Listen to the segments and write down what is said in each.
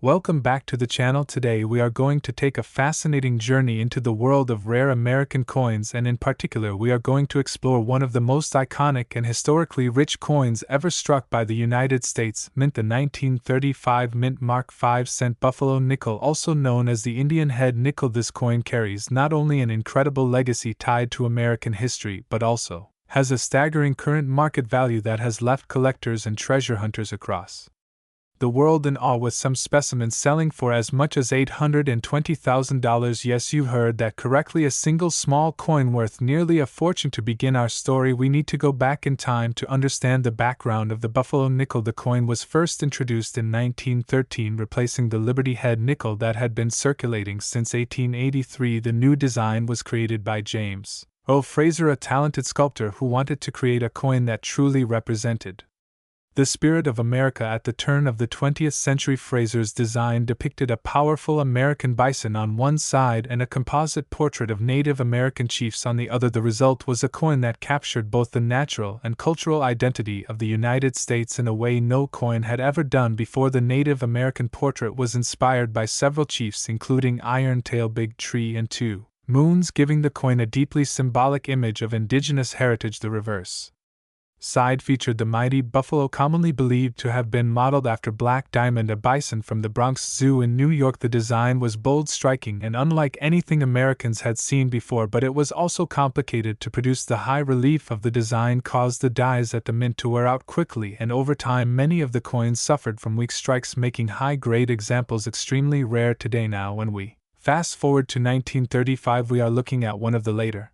Welcome back to the channel. Today we are going to take a fascinating journey into the world of rare American coins, and in particular we are going to explore one of the most iconic and historically rich coins ever struck by the United States, mint the 1935 mint mark 5-cent Buffalo nickel, also known as the Indian head nickel. This coin carries not only an incredible legacy tied to American history but also has a staggering current market value that has left collectors and treasure hunters across the world in awe, with some specimens selling for as much as $820,000. Yes, you heard that correctly, a single small coin worth nearly a fortune. To begin our story, we need to go back in time to understand the background of the Buffalo nickel. The coin was first introduced in 1913, replacing the Liberty head nickel that had been circulating since 1883. The new design was created by James O. Fraser, a talented sculptor who wanted to create a coin that truly represented the spirit of America at the turn of the 20th century. Fraser's design depicted a powerful American bison on one side and a composite portrait of Native American chiefs on the other. The result was a coin that captured both the natural and cultural identity of the United States in a way no coin had ever done before. The Native American portrait was inspired by several chiefs, including Iron Tail, Big Tree, and Two Moons, giving the coin a deeply symbolic image of indigenous heritage. The reverse side featured the mighty buffalo, commonly believed to have been modeled after Black Diamond, a bison from the Bronx Zoo in New York. The design was bold, striking, and unlike anything Americans had seen before, but it was also complicated to produce. The high relief of the design caused the dies at the mint to wear out quickly, and over time many of the coins suffered from weak strikes, making high-grade examples extremely rare today. Now, when we fast forward to 1935, we are looking at one of the later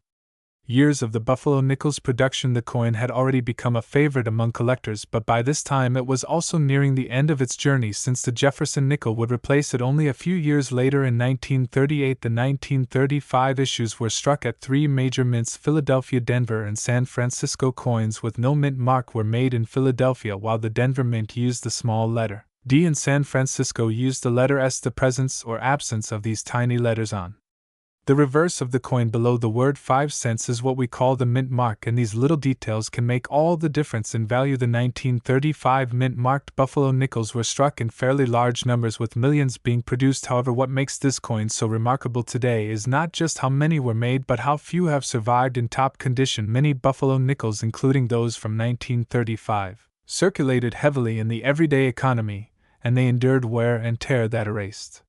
years of the Buffalo nickel's production. The coin had already become a favorite among collectors, but by this time it was also nearing the end of its journey, since the Jefferson nickel would replace it only a few years later. In 1938, the 1935 issues were struck at three major mints: Philadelphia, Denver, and San Francisco. Coins with no mint mark were made in Philadelphia, while the Denver mint used the small letter D and San Francisco used the letter S. The presence or absence of these tiny letters on the reverse of the coin below the word 5 cents is what we call the mint mark, and these little details can make all the difference in value. The 1935 mint-marked Buffalo nickels were struck in fairly large numbers, with millions being produced. However, what makes this coin so remarkable today is not just how many were made, but how few have survived in top condition. Many Buffalo nickels, including those from 1935, circulated heavily in the everyday economy, and they endured wear and tear that erased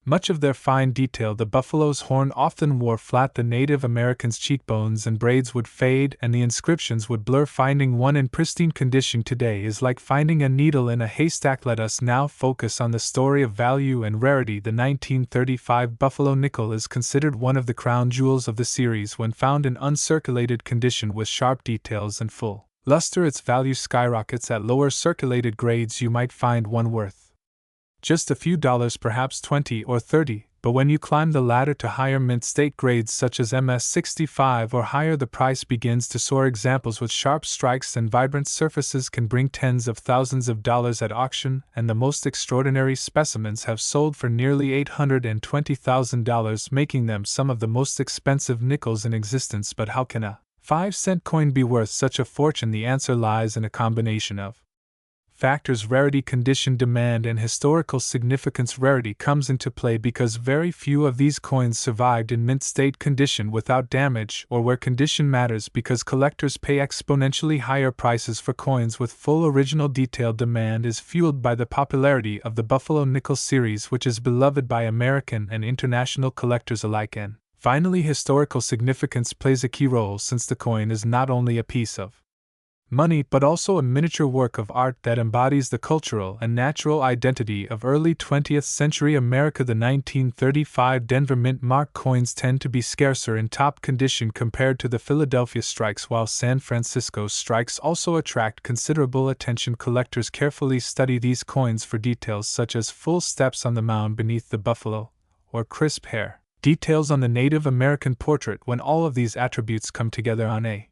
much of their fine detail. The buffalo's horn often wore flat, the Native Americans' cheekbones and braids would fade, and the inscriptions would blur. Finding one in pristine condition today is like finding a needle in a haystack. Let us now focus on the story of value and rarity. The 1935 Buffalo nickel is considered one of the crown jewels of the series. When found in uncirculated condition with sharp details and full luster, its value skyrockets. At lower circulated grades you might find one worth just a few dollars, perhaps 20 or 30, but when you climb the ladder to higher mint state grades such as MS65 or higher, the price begins to soar. Examples with sharp strikes and vibrant surfaces can bring tens of thousands of dollars at auction, and the most extraordinary specimens have sold for nearly $820,000, making them some of the most expensive nickels in existence. But how can a 5-cent coin be worth such a fortune? The answer lies in a combination of factors: rarity, condition, demand, and historical significance. Rarity comes into play because very few of these coins survived in mint state condition without damage, or where condition matters because collectors pay exponentially higher prices for coins with full original detail. Demand is fueled by the popularity of the Buffalo nickel series, which is beloved by American and international collectors alike. And finally, historical significance plays a key role, since the coin is not only a piece of money but also a miniature work of art that embodies the cultural and natural identity of early 20th century America. The 1935 Denver mint mark coins tend to be scarcer in top condition compared to the Philadelphia strikes, while San Francisco strikes also attract considerable attention. Collectors carefully study these coins for details such as full steps on the mound beneath the buffalo, or crisp hair details on the Native American portrait. When all of these attributes come together on a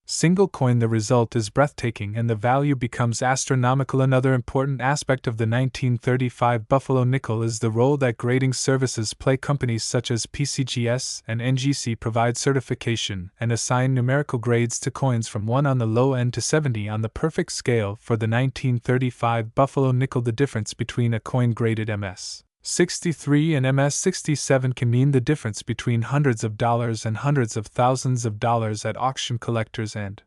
single coin. The result is breathtaking and the value becomes astronomical. Another important aspect of the 1935 Buffalo nickel is the role that grading services play. Companies such as PCGS and NGC provide certification and assign numerical grades to coins from 1 on the low end to 70 on the perfect scale. For the 1935 Buffalo nickel, the difference between a coin graded MS 63 and MS 67 can mean the difference between hundreds of dollars and hundreds of thousands of dollars at auction. Collectors and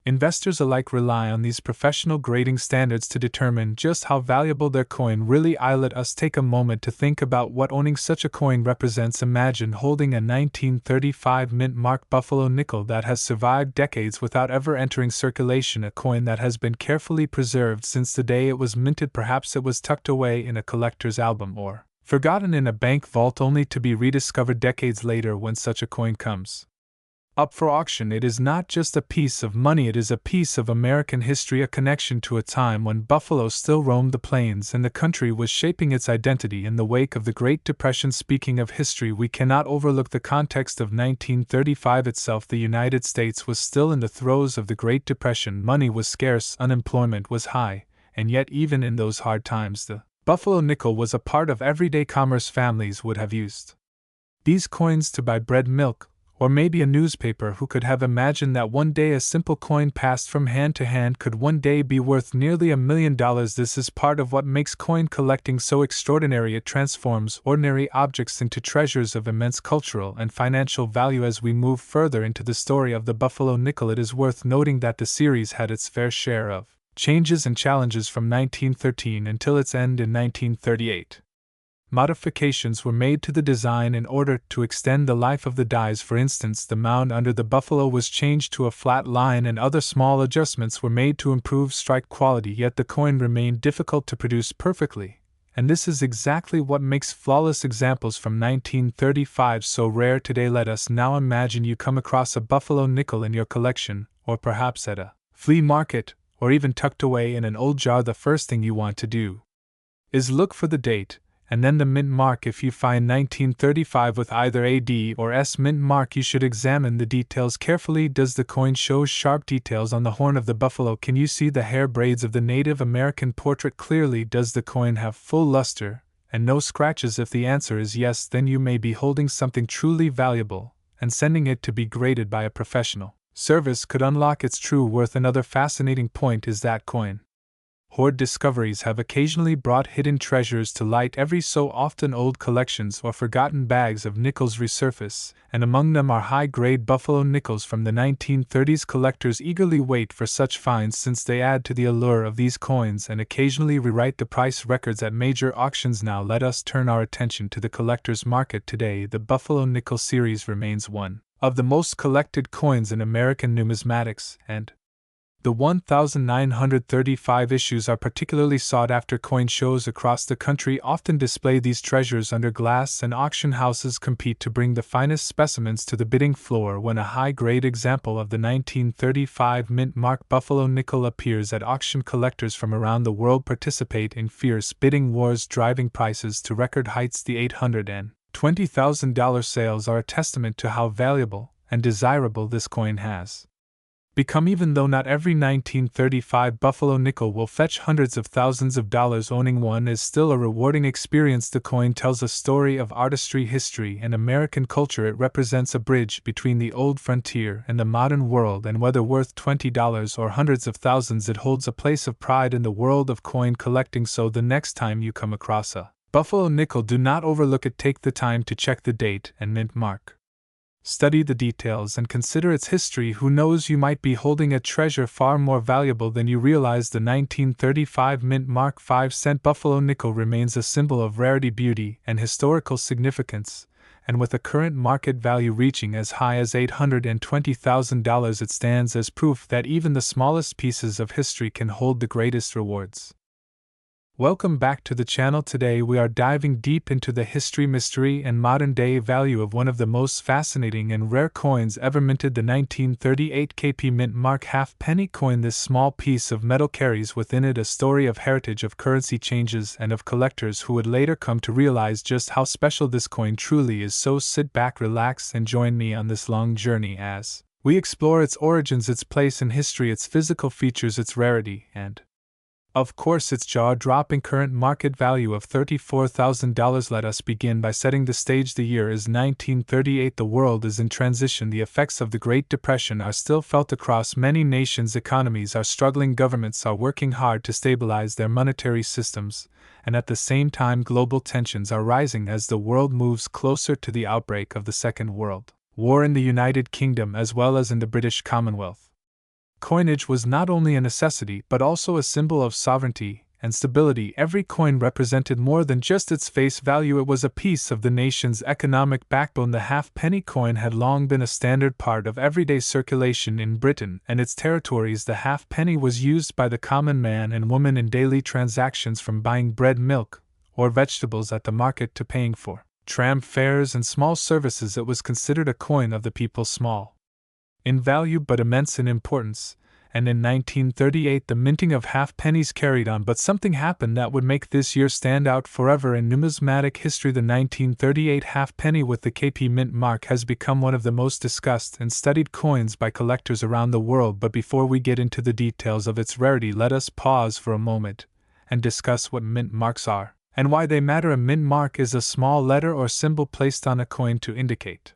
investors alike rely on these professional grading standards to determine just how valuable their coin really is. Let us take a moment to think about what owning such a coin represents. Imagine holding a 1935 mint mark Buffalo nickel that has survived decades without ever entering circulation, a coin that has been carefully preserved since the day it was minted. Perhaps it was tucked away in a collector's album or forgotten in a bank vault only to be rediscovered decades later. When such a coin comes up for auction, it is not just a piece of money, it is a piece of American history, a connection to a time when buffalo still roamed the plains and the country was shaping its identity in the wake of the Great Depression. Speaking of history, we cannot overlook the context of 1935 itself. The United States was still in the throes of the Great Depression. Money was scarce, unemployment was high, and yet even in those hard times the buffalo nickel was a part of everyday commerce. Families would have used these coins to buy bread, milk, or maybe a newspaper. Who could have imagined that one day a simple coin passed from hand to hand could one day be worth nearly $1 million? This is part of what makes coin collecting so extraordinary. It transforms ordinary objects into treasures of immense cultural and financial value. As we move further into the story of the Buffalo nickel, it is worth noting that the series had its fair share of changes and challenges from 1913 until its end in 1938. Modifications were made to the design in order to extend the life of the dies. For instance, the mound under the buffalo was changed to a flat line, and other small adjustments were made to improve strike quality. Yet the coin remained difficult to produce perfectly, and this is exactly what makes flawless examples from 1935 so rare today. Let us now imagine you come across a buffalo nickel in your collection, or perhaps at a flea market, or even tucked away in an old jar. The first thing you want to do is look for the date, and then the mint mark. If you find 1935 with either AD or S mint mark, you should examine the details carefully. Does the coin show sharp details on the horn of the buffalo? Can you see the hair braids of the Native American portrait clearly? Does the coin have full luster and no scratches? If the answer is yes, then you may be holding something truly valuable, and sending it to be graded by a professional service could unlock its true worth. Another fascinating point is that coin hoard discoveries have occasionally brought hidden treasures to light. Every so often, old collections or forgotten bags of nickels resurface, and among them are high-grade buffalo nickels from the 1930s. Collectors eagerly wait for such finds since they add to the allure of these coins and occasionally rewrite the price records at major auctions. Now let us turn our attention to the collector's market. Today, the Buffalo nickel series remains one of the most collected coins in American numismatics, and the 1,935 issues are particularly sought after. Coin shows across the country often display these treasures under glass, and auction houses compete to bring the finest specimens to the bidding floor. When a high-grade example of the 1935 mint mark buffalo nickel appears at auction, collectors from around the world participate in fierce bidding wars, driving prices to record heights. The $800,000 and $20,000 sales are a testament to how valuable and desirable this coin has become. Even though not every 1935 buffalo nickel will fetch hundreds of thousands of dollars, owning one is still a rewarding experience. The coin tells a story of artistry, history, and American culture. It represents a bridge between the old frontier and the modern world, and whether worth $20 or hundreds of thousands, it holds a place of pride in the world of coin collecting. So the next time you come across a buffalo nickel, do not overlook it. Take the time to check the date and mint mark. Study the details and consider its history. Who knows, you might be holding a treasure far more valuable than you realize. The 1935 mint mark 5-cent buffalo nickel remains a symbol of rarity, beauty, and historical significance, and with a current market value reaching as high as $820,000, it stands as proof that even the smallest pieces of history can hold the greatest rewards. Welcome back to the channel. Today we are diving deep into the history, mystery, and modern-day value of one of the most fascinating and rare coins ever minted, the 1938 KP mint mark half-penny coin. This small piece of metal carries within it a story of heritage, of currency changes, and of collectors who would later come to realize just how special this coin truly is. So sit back, relax, and join me on this long journey as We explore its origins, its place in history, its physical features, its rarity, and, of course, its jaw-dropping current market value of $34,000. Let us begin by setting the stage. The year is 1938. The world is in transition. The effects of the Great Depression are still felt across many nations. Economies are struggling. Governments are working hard to stabilize their monetary systems, and at the same time, global tensions are rising as the world moves closer to the outbreak of the Second World War in the United Kingdom as well as in the British Commonwealth. Coinage was not only a necessity but also a symbol of sovereignty and stability. Every coin represented more than just its face value, it was a piece of the nation's economic backbone. The halfpenny coin had long been a standard part of everyday circulation in Britain and its territories. The halfpenny was used by the common man and woman in daily transactions, from buying bread, milk, or vegetables at the market to paying for tram fares and small services. It was considered a coin of the people, small in value but immense in importance, and in 1938 the minting of halfpennies carried on. But something happened that would make this year stand out forever in numismatic history. The 1938 halfpenny with the KP mint mark has become one of the most discussed and studied coins by collectors around the world. But before we get into the details of its rarity, let us pause for a moment and discuss what mint marks are and why they matter. A mint mark is a small letter or symbol placed on a coin to indicate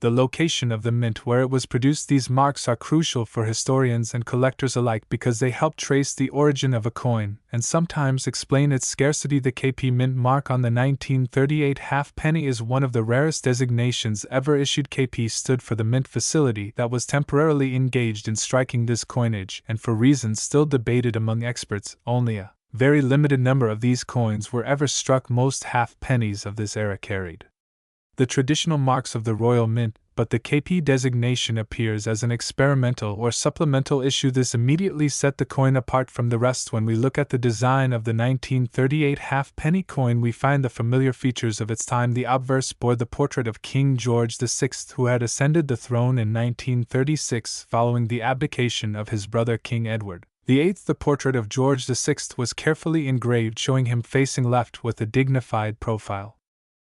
the location of the mint where it was produced. These marks are crucial for historians and collectors alike because they help trace the origin of a coin and sometimes explain its scarcity. The KP mint mark on the 1938 halfpenny is one of the rarest designations ever issued. KP stood for the mint facility that was temporarily engaged in striking this coinage, and for reasons still debated among experts, only a very limited number of these coins were ever struck. Most halfpennies of this era carried the traditional marks of the Royal Mint, but the KP designation appears as an experimental or supplemental issue. This immediately set the coin apart from the rest. When we look at the design of the 1938 halfpenny coin, we find the familiar features of its time. The obverse bore the portrait of King George VI, who had ascended the throne in 1936 following the abdication of his brother King Edward VIII. The portrait of George VI was carefully engraved, showing him facing left with a dignified profile,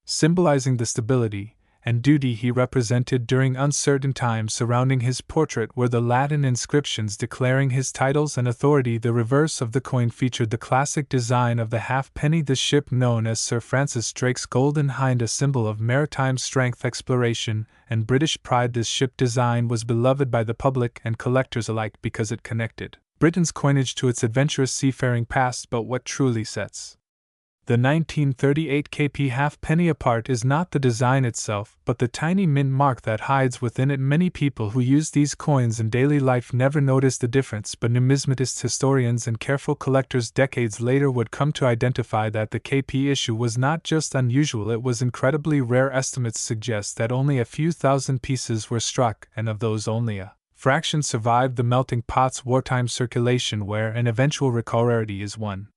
symbolizing the stability and duty he represented during uncertain times. Surrounding his portrait were the Latin inscriptions declaring his titles and authority. The reverse of the coin featured the classic design of the halfpenny, the ship known as Sir Francis Drake's Golden Hind, a symbol of maritime strength, exploration, and British pride. This ship design was beloved by the public and collectors alike because it connected Britain's coinage to its adventurous seafaring past. But what truly sets the 1938 KP halfpenny apart is not the design itself, but the tiny mint mark that hides within it. Many people who use these coins in daily life never notice the difference, but numismatists, historians, and careful collectors decades later would come to identify that the KP issue was not just unusual, it was incredibly rare. Estimates suggest that only a few thousand pieces were struck, and of those only a fraction survived the melting pot's wartime circulation, where an eventual rarity is one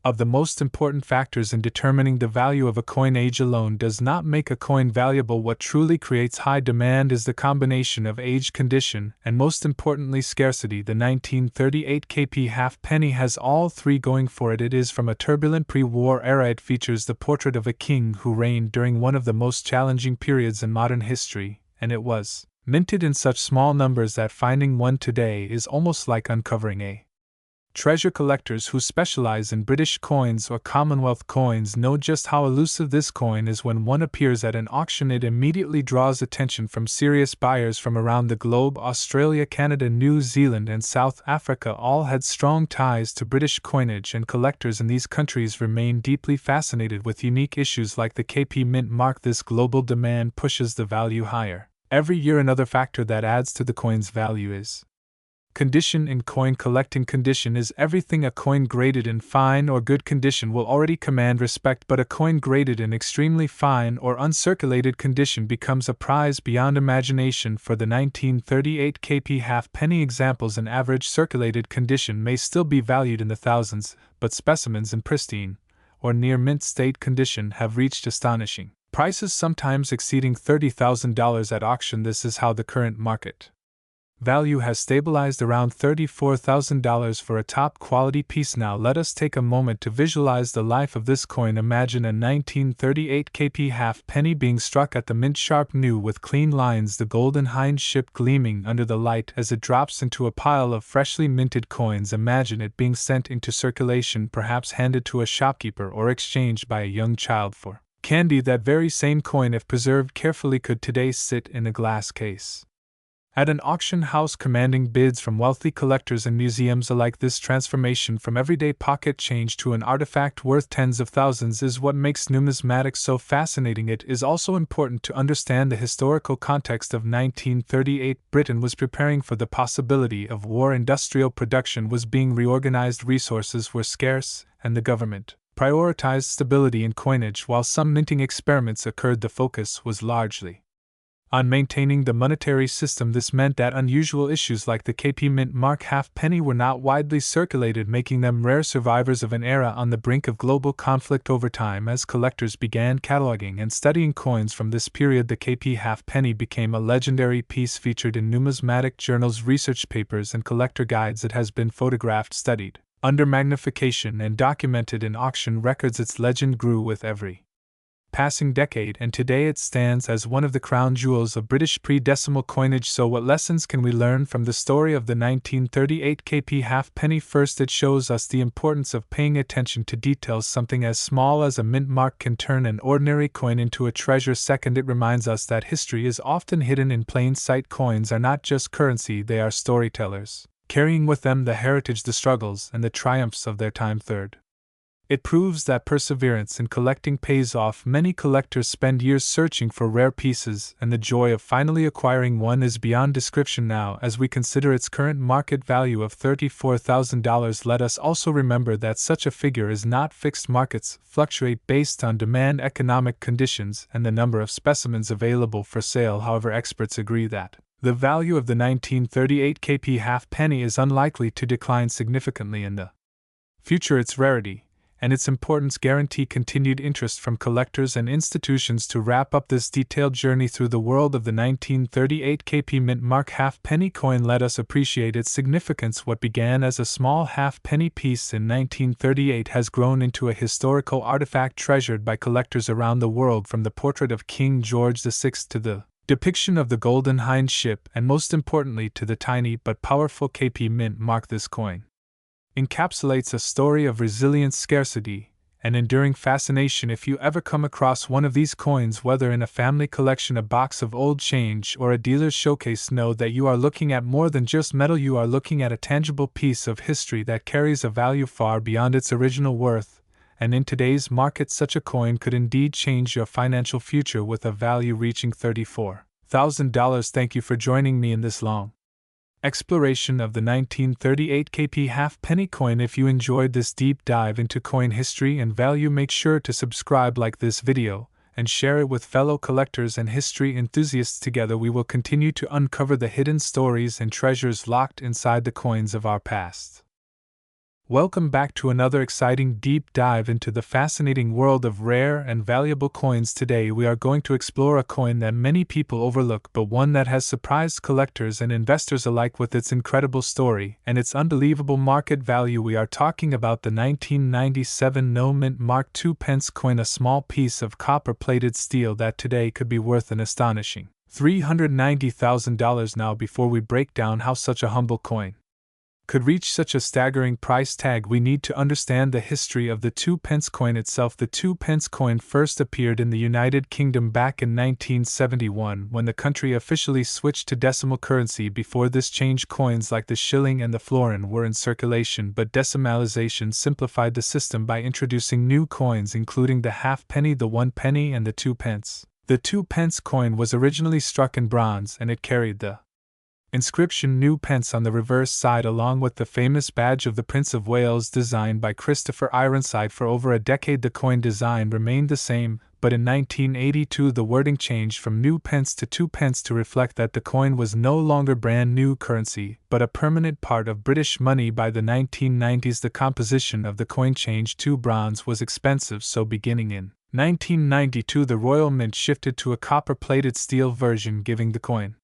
of the most important factors in determining the value of a coin. Age alone does not make a coin valuable. What truly creates high demand is the combination of age, condition, and most importantly, scarcity. The 1938 KP halfpenny has all three going for it. It is from a turbulent pre-war era. It features the portrait of a king who reigned during one of the most challenging periods in modern history, and it was minted in such small numbers that finding one today is almost like uncovering a treasure. Collectors who specialize in British coins or Commonwealth coins know just how elusive this coin is. When one appears at an auction, it immediately draws attention from serious buyers from around the globe. Australia, Canada, New Zealand, and South Africa all had strong ties to British coinage, and collectors in these countries remain deeply fascinated with unique issues like the KP mint mark. This global demand pushes the value higher every year. Another factor that adds to the coin's value is condition in coin collecting. Condition is everything. A coin graded in fine or good condition will already command respect, but a coin graded in extremely fine or uncirculated condition becomes a prize beyond imagination. For the 1938 KP halfpenny examples, an average circulated condition may still be valued in the thousands, but specimens in pristine or near mint state condition have reached astonishing prices, sometimes exceeding $30,000 at auction. This is how the current market Value has stabilized around $34,000 for a top-quality piece. Now let us take a moment to visualize the life of this coin. Imagine a 1938 KP half-penny being struck at the mint, sharp new with clean lines, the golden hind ship gleaming under the light as it drops into a pile of freshly minted coins. Imagine it being sent into circulation, perhaps handed to a shopkeeper or exchanged by a young child for candy. That very same coin, if preserved carefully, could today sit in a glass case at an auction house, commanding bids from wealthy collectors and museums alike. This transformation from everyday pocket change to an artifact worth tens of thousands is what makes numismatics so fascinating. It is also important to understand the historical context of 1938. Britain was preparing for the possibility of war. Industrial production was being reorganized, resources were scarce, and the government prioritized stability in coinage. While some minting experiments occurred, the focus was largely on maintaining the monetary system. This meant that unusual issues like the KP Mint Mark halfpenny were not widely circulated, making them rare survivors of an era on the brink of global conflict. Over time, as collectors began cataloging and studying coins from this period, the KP halfpenny became a legendary piece featured in numismatic journals, research papers, and collector guides. It has been photographed, studied under magnification, and documented in auction records. Its legend grew with every passing decade, and today it stands as one of the crown jewels of British pre-decimal coinage. So what lessons can we learn from the story of the 1938 KP halfpenny? First, it shows us the importance of paying attention to details. Something as small as a mint mark can turn an ordinary coin into a treasure. Second, it reminds us that history is often hidden in plain sight. Coins are not just currency, they are storytellers, carrying with them the heritage, the struggles, and the triumphs of their time. Third, it proves that perseverance in collecting pays off. Many collectors spend years searching for rare pieces, and the joy of finally acquiring one is beyond description. Now, as we consider its current market value of $34,000, let us also remember that such a figure is not fixed. Markets fluctuate based on demand, economic conditions, and the number of specimens available for sale. However, experts agree that the value of the 1938 KP halfpenny is unlikely to decline significantly in the future. Its rarity and its importance guarantee continued interest from collectors and institutions. To wrap up this detailed journey through the world of the 1938 KP Mint Mark halfpenny coin, let us appreciate its significance. What began as a small halfpenny piece in 1938 has grown into a historical artifact treasured by collectors around the world, from the portrait of King George VI to the depiction of the Golden Hind ship, and most importantly to the tiny but powerful KP Mint Mark. This coin encapsulates a story of resilience, scarcity, and enduring fascination. If you ever come across one of these coins, whether in a family collection, a box of old change, or a dealer's showcase, know that you are looking at more than just metal. You are looking at a tangible piece of history that carries a value far beyond its original worth. And in today's market, such a coin could indeed change your financial future, with a value reaching $34,000. Thank you for joining me in this long exploration of the 1938 KP halfpenny coin. If you enjoyed this deep dive into coin history and value, make sure to subscribe, like this video, and share it with fellow collectors and history enthusiasts. Together we will continue to uncover the hidden stories and treasures locked inside the coins of our past. Welcome back to another exciting deep dive into the fascinating world of rare and valuable coins. Today we are going to explore a coin that many people overlook, but one that has surprised collectors and investors alike with its incredible story and its unbelievable market value. We are talking about the 1997 No Mint Mark II pence coin, a small piece of copper-plated steel that today could be worth an astonishing $390,000. Now, before we break down how such a humble coin could reach such a staggering price tag, we need to understand the history of the 2 pence coin itself. The 2 pence coin first appeared in the United Kingdom back in 1971, when the country officially switched to decimal currency. Before this change, coins like the shilling and the florin were in circulation, but decimalization simplified the system by introducing new coins, including the halfpenny, the 1 penny, and the 2 pence. The 2 pence coin was originally struck in bronze, and it carried the inscription "New Pence" on the reverse side, along with the famous badge of the Prince of Wales designed by Christopher Ironside. For over a decade the coin design remained the same, but in 1982 the wording changed from "new pence" to "2 pence" to reflect that the coin was no longer brand new currency, but a permanent part of British money. By the 1990s the composition of the coin changed to bronze was expensive, so beginning in 1992 the Royal Mint shifted to a copper-plated steel version, giving the coin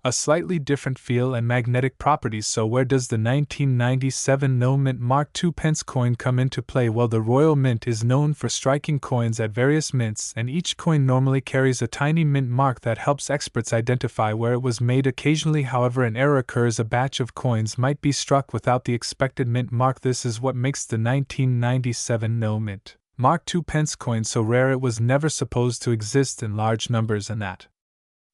A slightly different feel and magnetic properties. So where does the 1997 No Mint Mark II pence coin come into play? Well, the Royal Mint is known for striking coins at various mints, and each coin normally carries a tiny mint mark that helps experts identify where it was made. Occasionally, however, an error occurs. A batch of coins might be struck without the expected mint mark. This is what makes the 1997 No Mint Mark II pence coin so rare. It was never supposed to exist in large numbers, and that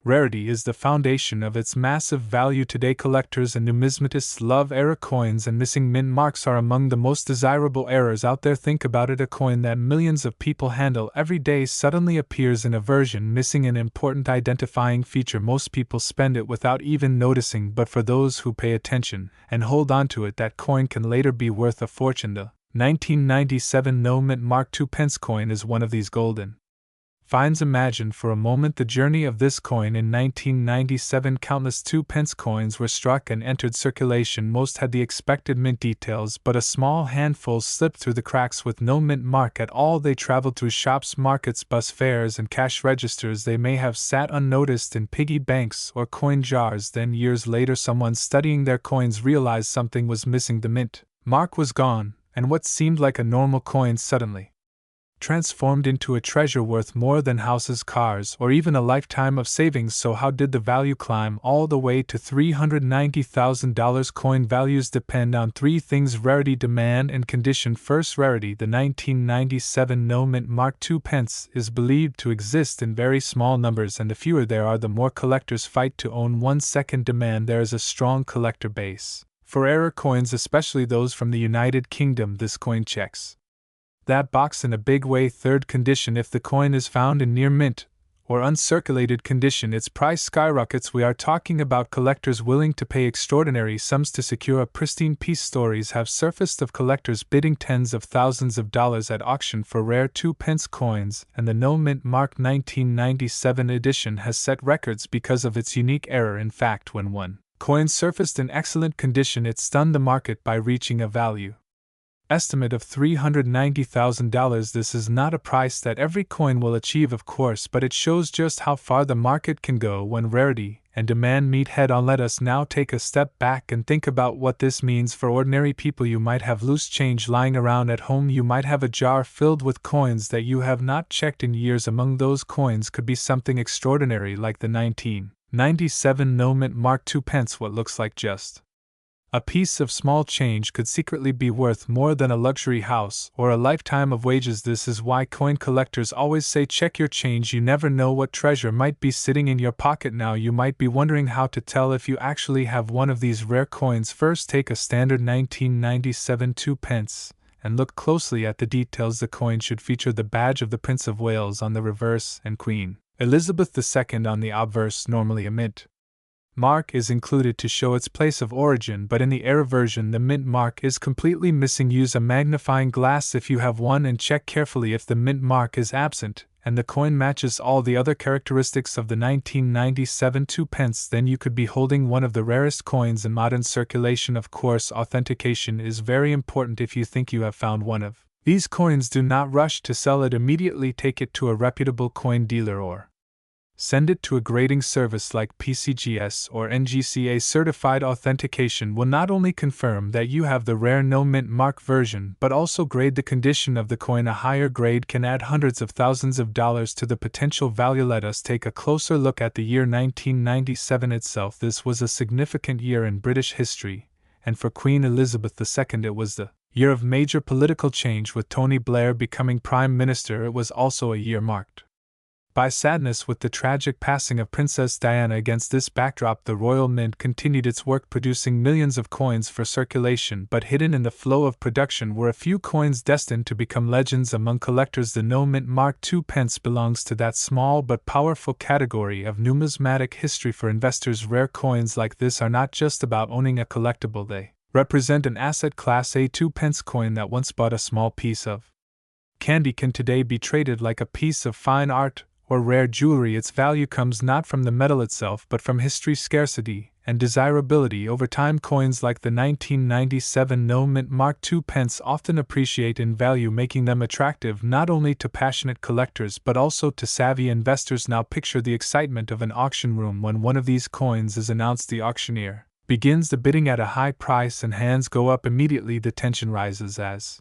rarity is the foundation of its massive value. Today, collectors and numismatists love error coins, and missing mint marks are among the most desirable errors out there. Think about it: a coin that millions of people handle every day suddenly appears in a version missing an important identifying feature. Most people spend it without even noticing, but for those who pay attention and hold on to it, that coin can later be worth a fortune. The 1997 No Mint Mark II pence coin is one of these golden finds. Imagine for a moment the journey of this coin. In 1997, countless 2-pence coins were struck and entered circulation. Most had the expected mint details, but a small handful slipped through the cracks with no mint mark at all. They traveled through shops, markets, bus fares, and cash registers. They may have sat unnoticed in piggy banks or coin jars. Then, years later, someone studying their coins realized something was missing. The mint mark was gone, and what seemed like a normal coin suddenly transformed into a treasure worth more than houses, cars, or even a lifetime of savings. So how did the value climb all the way to $390,000? Coin values depend on three things: rarity, demand, and condition. First, rarity. The 1997 No Mint Mark II pence is believed to exist in very small numbers, and the fewer there are, the more collectors fight to own one. Second, demand. There is a strong collector base for error coins, especially those from the United Kingdom. This coin checks that box in a big way. Third, condition. If the coin is found in near mint or uncirculated condition, its price skyrockets. We are talking about collectors willing to pay extraordinary sums to secure a pristine piece. Stories have surfaced of collectors bidding tens of thousands of dollars at auction for rare 2-pence coins, and the No Mint Mark 1997 edition has set records because of its unique error. In fact, when one coin surfaced in excellent condition, it stunned the market by reaching a value estimate of $390,000. This is not a price that every coin will achieve, of course, but it shows just how far the market can go when rarity and demand meet head on. Let us now take a step back and think about what this means for ordinary people. You might have loose change lying around at home. You might have a jar filled with coins that you have not checked in years. Among those coins could be something extraordinary like the 1997 No Mint Mark II pence. What looks like just a piece of small change could secretly be worth more than a luxury house or a lifetime of wages. This is why coin collectors always say check your change. You never know what treasure might be sitting in your pocket. Now you might be wondering how to tell if you actually have one of these rare coins. First, take a standard 1997 2-pence and look closely at the details. The coin should feature the badge of the Prince of Wales on the reverse and Queen Elizabeth II on the obverse. Normally a mint mark is included to show its place of origin, but in the error version the mint mark is completely missing. Use a magnifying glass if you have one and check carefully if the mint mark is absent and the coin matches all the other characteristics of the 1997 2-pence. Then you could be holding one of the rarest coins in modern circulation. Of course, authentication is very important. If you think you have found one of these coins, do not rush to sell it immediately. Take it to a reputable coin dealer or send it to a grading service like PCGS or NGCA. Certified authentication will not only confirm that you have the rare no mint mark version, but also grade the condition of the coin. A higher grade can add hundreds of thousands of dollars to the potential value. Let us take a closer look at the year 1997 itself. This was a significant year in British history, and for Queen Elizabeth II it was the year of major political change. With Tony Blair becoming Prime Minister, it was also a year marked by sadness with the tragic passing of Princess Diana. Against this backdrop, the Royal Mint continued its work, producing millions of coins for circulation, but hidden in the flow of production were a few coins destined to become legends among collectors. The No Mint Mark II pence belongs to that small but powerful category of numismatic history. For investors, rare coins like this are not just about owning a collectible, they represent an asset. Class A 2-pence coin that once bought a small piece of candy can today be traded like a piece of fine art or rare jewelry. Its value comes not from the metal itself but from history's scarcity and desirability. Over time, coins like the 1997 No Mint Mark II pence often appreciate in value, making them attractive not only to passionate collectors but also to savvy investors. Now picture the excitement of an auction room when one of these coins is announced. The auctioneer begins the bidding at a high price and hands go up immediately. The tension rises as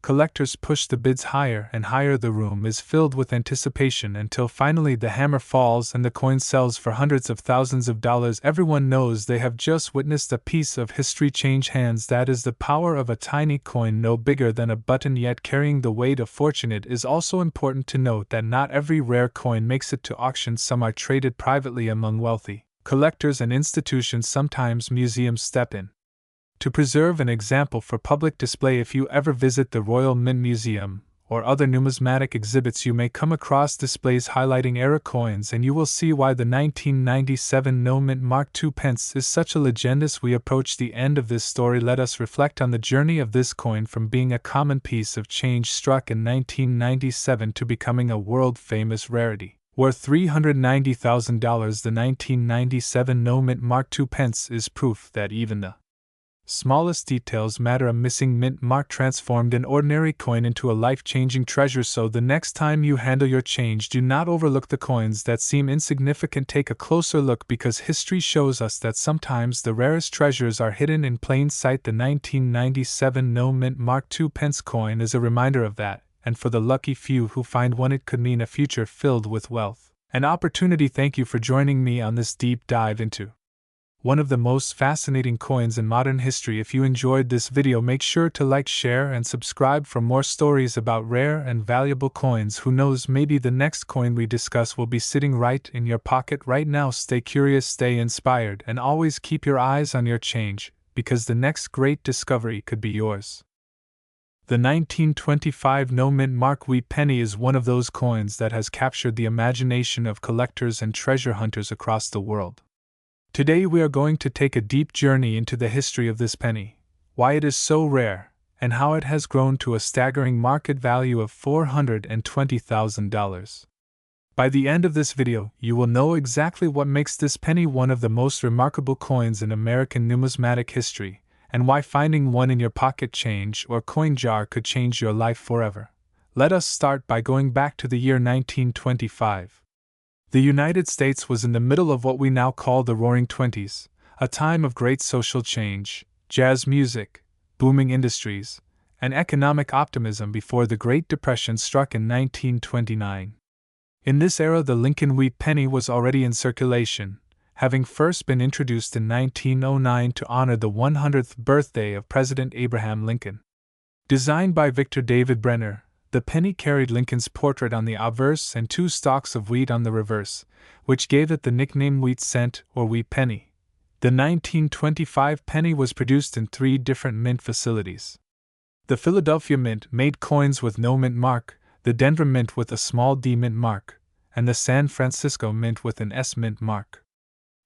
collectors push the bids higher and higher. The room is filled with anticipation until finally the hammer falls and the coin sells for hundreds of thousands of dollars. Everyone knows they have just witnessed a piece of history change hands. That is the power of a tiny coin no bigger than a button, yet carrying the weight of fortune. It is also important to note that not every rare coin makes it to auction. Some are traded privately among wealthy collectors and institutions. Sometimes museums step in to preserve an example for public display. If you ever visit the Royal Mint Museum or other numismatic exhibits, you may come across displays highlighting era coins, and you will see why the 1997 No Mint Mark II pence is such a legend. As we approach the end of this story, let us reflect on the journey of this coin from being a common piece of change struck in 1997 to becoming a world-famous rarity worth $390,000. The 1997 No Mint Mark II pence is proof that even the smallest details matter. A missing mint mark transformed an ordinary coin into a life-changing treasure. So the next time you handle your change, do not overlook the coins that seem insignificant. Take a closer look, because history shows us that sometimes the rarest treasures are hidden in plain sight. The 1997 No Mint Mark II pence coin is a reminder of that, and for the lucky few who find one, it could mean a future filled with wealth and opportunity. Thank you for joining me on this deep dive into one of the most fascinating coins in modern history. If you enjoyed this video, make sure to like, share, and subscribe for more stories about rare and valuable coins. Who knows, maybe the next coin we discuss will be sitting right in your pocket right now. Stay curious, stay inspired, and always keep your eyes on your change, because the next great discovery could be yours. The 1925 No Mint Mark II penny is one of those coins that has captured the imagination of collectors and treasure hunters across the world. Today we are going to take a deep journey into the history of this penny, why it is so rare, and how it has grown to a staggering market value of $420,000. By the end of this video, you will know exactly what makes this penny one of the most remarkable coins in American numismatic history, and why finding one in your pocket change or coin jar could change your life forever. Let us start by going back to the year 1925. The United States was in the middle of what we now call the Roaring Twenties, a time of great social change, jazz music, booming industries, and economic optimism before the Great Depression struck in 1929. In this era, the Lincoln wheat penny was already in circulation, having first been introduced in 1909 to honor the 100th birthday of President Abraham Lincoln. Designed by Victor David Brenner, the penny carried Lincoln's portrait on the obverse and 2 stalks of wheat on the reverse, which gave it the nickname wheat cent or wheat penny. The 1925 penny was produced in 3 different mint facilities. The Philadelphia Mint made coins with no mint mark, the Denver Mint with a small D mint mark, and the San Francisco Mint with an S mint mark.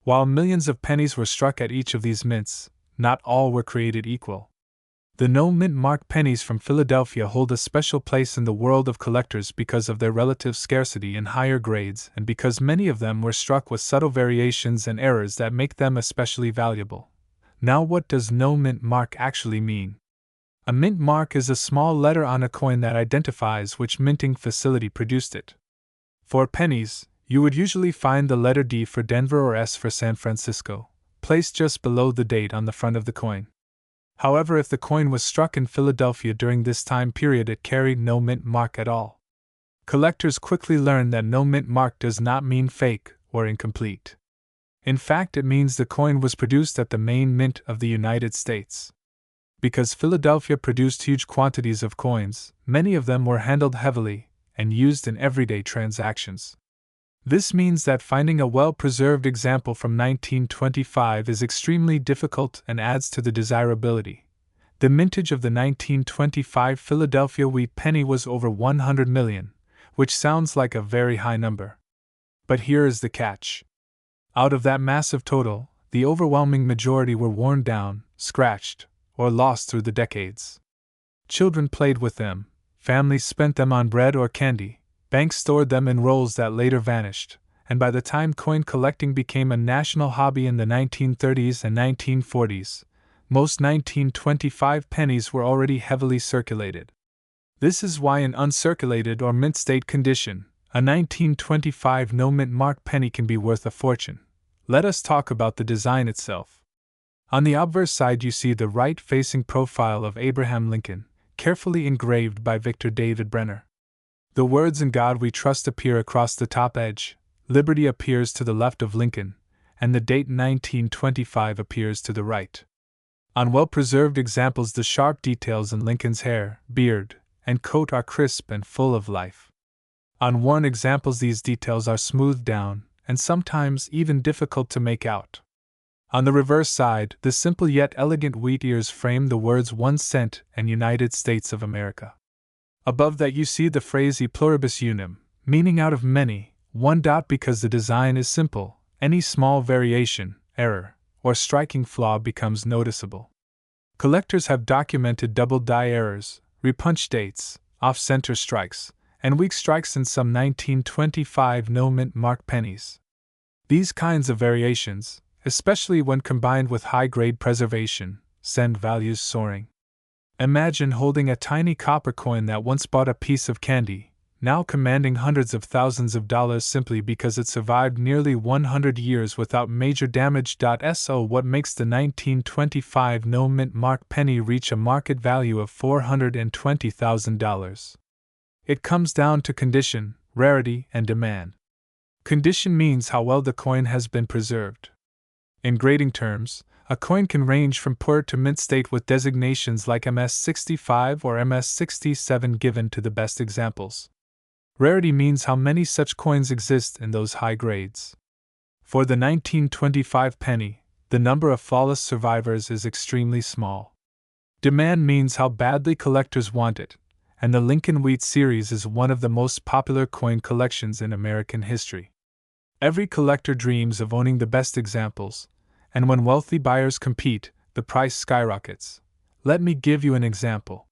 While millions of pennies were struck at each of these mints, not all were created equal. The no mint mark pennies from Philadelphia hold a special place in the world of collectors because of their relative scarcity and higher grades, and because many of them were struck with subtle variations and errors that make them especially valuable. Now, what does no mint mark actually mean? A mint mark is a small letter on a coin that identifies which minting facility produced it. For pennies, you would usually find the letter D for Denver or S for San Francisco, placed just below the date on the front of the coin. However, if the coin was struck in Philadelphia during this time period, it carried no mint mark at all. Collectors quickly learned that no mint mark does not mean fake or incomplete. In fact, it means the coin was produced at the main mint of the United States. Because Philadelphia produced huge quantities of coins, many of them were handled heavily and used in everyday transactions. This means that finding a well-preserved example from 1925 is extremely difficult and adds to the desirability. The mintage of the 1925 Philadelphia wheat penny was over 100 million, which sounds like a very high number. But here is the catch. Out of that massive total, the overwhelming majority were worn down, scratched, or lost through the decades. Children played with them, families spent them on bread or candy, banks stored them in rolls that later vanished, and by the time coin collecting became a national hobby in the 1930s and 1940s, most 1925 pennies were already heavily circulated. This is why in uncirculated or mint state condition, a 1925 no-mint mark penny can be worth a fortune. Let us talk about the design itself. On the obverse side you see the right-facing profile of Abraham Lincoln, carefully engraved by Victor David Brenner. The words "In God We Trust" appear across the top edge, Liberty appears to the left of Lincoln, and the date 1925 appears to the right. On well-preserved examples the sharp details in Lincoln's hair, beard, and coat are crisp and full of life. On worn examples these details are smoothed down, and sometimes even difficult to make out. On the reverse side, the simple yet elegant wheat ears frame the words 1 cent and United States of America. Above that you see the phrase e pluribus unum, meaning out of many, one dot because the design is simple, any small variation, error, or striking flaw becomes noticeable. Collectors have documented double die errors, repunch dates, off-center strikes, and weak strikes in some 1925 no-mint mark pennies. These kinds of variations, especially when combined with high-grade preservation, send values soaring. Imagine holding a tiny copper coin that once bought a piece of candy, now commanding hundreds of thousands of dollars simply because it survived nearly 100 years without major damage. So what makes the 1925 no-mint mark penny reach a market value of $420,000? It comes down to condition, rarity, and demand. Condition means how well the coin has been preserved. In grading terms, a coin can range from poor to mint state with designations like MS65 or MS67 given to the best examples. Rarity means how many such coins exist in those high grades. For the 1925 penny, the number of flawless survivors is extremely small. Demand means how badly collectors want it, and the Lincoln Wheat series is one of the most popular coin collections in American history. Every collector dreams of owning the best examples, and when wealthy buyers compete, the price skyrockets. Let me give you an example.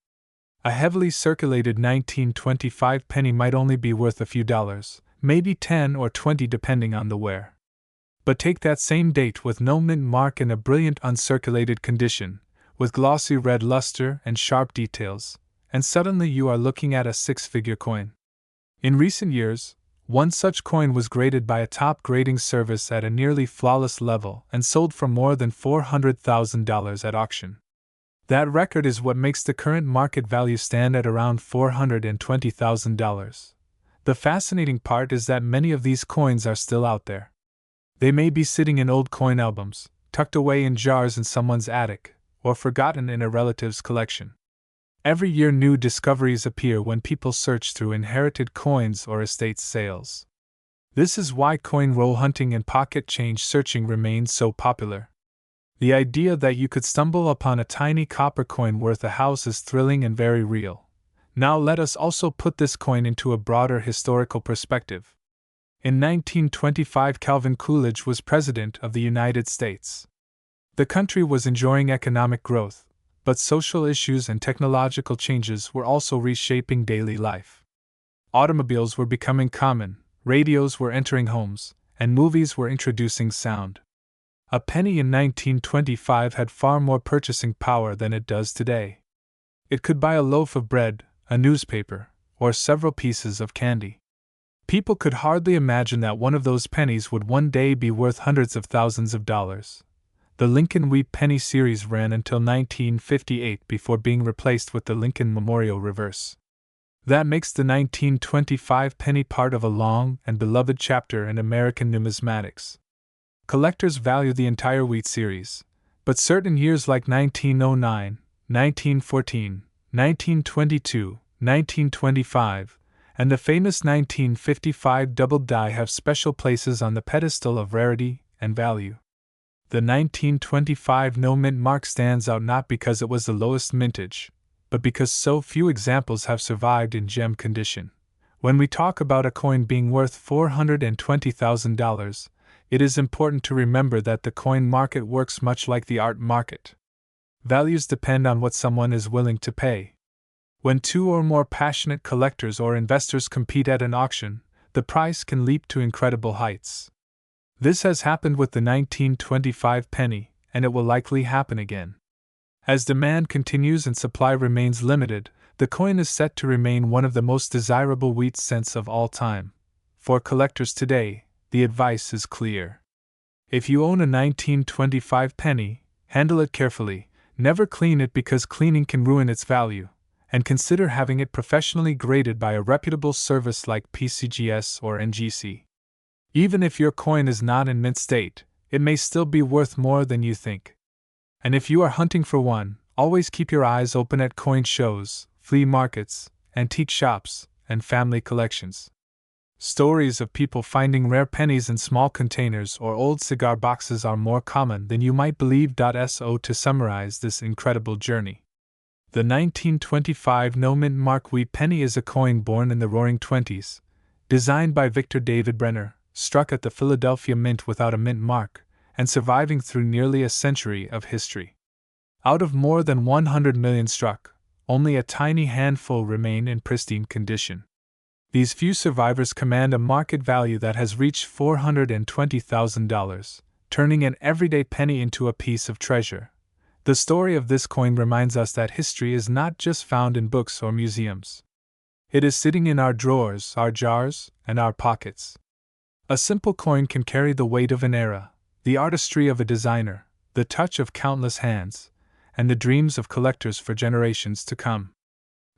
A heavily circulated 1925 penny might only be worth a few dollars, maybe 10 or 20 depending on the wear. But take that same date with no mint mark in a brilliant uncirculated condition, with glossy red luster and sharp details, and suddenly you are looking at a six-figure coin. In recent years, one such coin was graded by a top grading service at a nearly flawless level and sold for more than $400,000 at auction. That record is what makes the current market value stand at around $420,000. The fascinating part is that many of these coins are still out there. They may be sitting in old coin albums, tucked away in jars in someone's attic, or forgotten in a relative's collection. Every year new discoveries appear when people search through inherited coins or estate sales. This is why coin roll hunting and pocket change searching remains so popular. The idea that you could stumble upon a tiny copper coin worth a house is thrilling and very real. Now let us also put this coin into a broader historical perspective. In 1925, Calvin Coolidge was President of the United States. The country was enjoying economic growth, but social issues and technological changes were also reshaping daily life. Automobiles were becoming common, radios were entering homes, and movies were introducing sound. A penny in 1925 had far more purchasing power than it does today. It could buy a loaf of bread, a newspaper, or several pieces of candy. People could hardly imagine that one of those pennies would one day be worth hundreds of thousands of dollars. The Lincoln Wheat penny series ran until 1958 before being replaced with the Lincoln Memorial Reverse. That makes the 1925 penny part of a long and beloved chapter in American numismatics. Collectors value the entire Wheat series, but certain years like 1909, 1914, 1922, 1925, and the famous 1955 double die have special places on the pedestal of rarity and value. The 1925 no-mint mark stands out not because it was the lowest mintage, but because so few examples have survived in gem condition. When we talk about a coin being worth $420,000, it is important to remember that the coin market works much like the art market. Values depend on what someone is willing to pay. When two or more passionate collectors or investors compete at an auction, the price can leap to incredible heights. This has happened with the 1925 penny, and it will likely happen again. As demand continues and supply remains limited, the coin is set to remain one of the most desirable wheat cents of all time. For collectors today, the advice is clear. If you own a 1925 penny, handle it carefully, never clean it because cleaning can ruin its value, and consider having it professionally graded by a reputable service like PCGS or NGC. Even if your coin is not in mint state, it may still be worth more than you think. And if you are hunting for one, always keep your eyes open at coin shows, flea markets, antique shops, and family collections. Stories of people finding rare pennies in small containers or old cigar boxes are more common than you might believe. So to summarize this incredible journey, the 1925 no-mint mark wheat penny is a coin born in the Roaring Twenties, designed by Victor David Brenner, struck at the Philadelphia Mint without a mint mark, and surviving through nearly a century of history. Out of more than 100 million struck, only a tiny handful remain in pristine condition. These few survivors command a market value that has reached $420,000, turning an everyday penny into a piece of treasure. The story of this coin reminds us that history is not just found in books or museums. It is sitting in our drawers, our jars, and our pockets. A simple coin can carry the weight of an era, the artistry of a designer, the touch of countless hands, and the dreams of collectors for generations to come.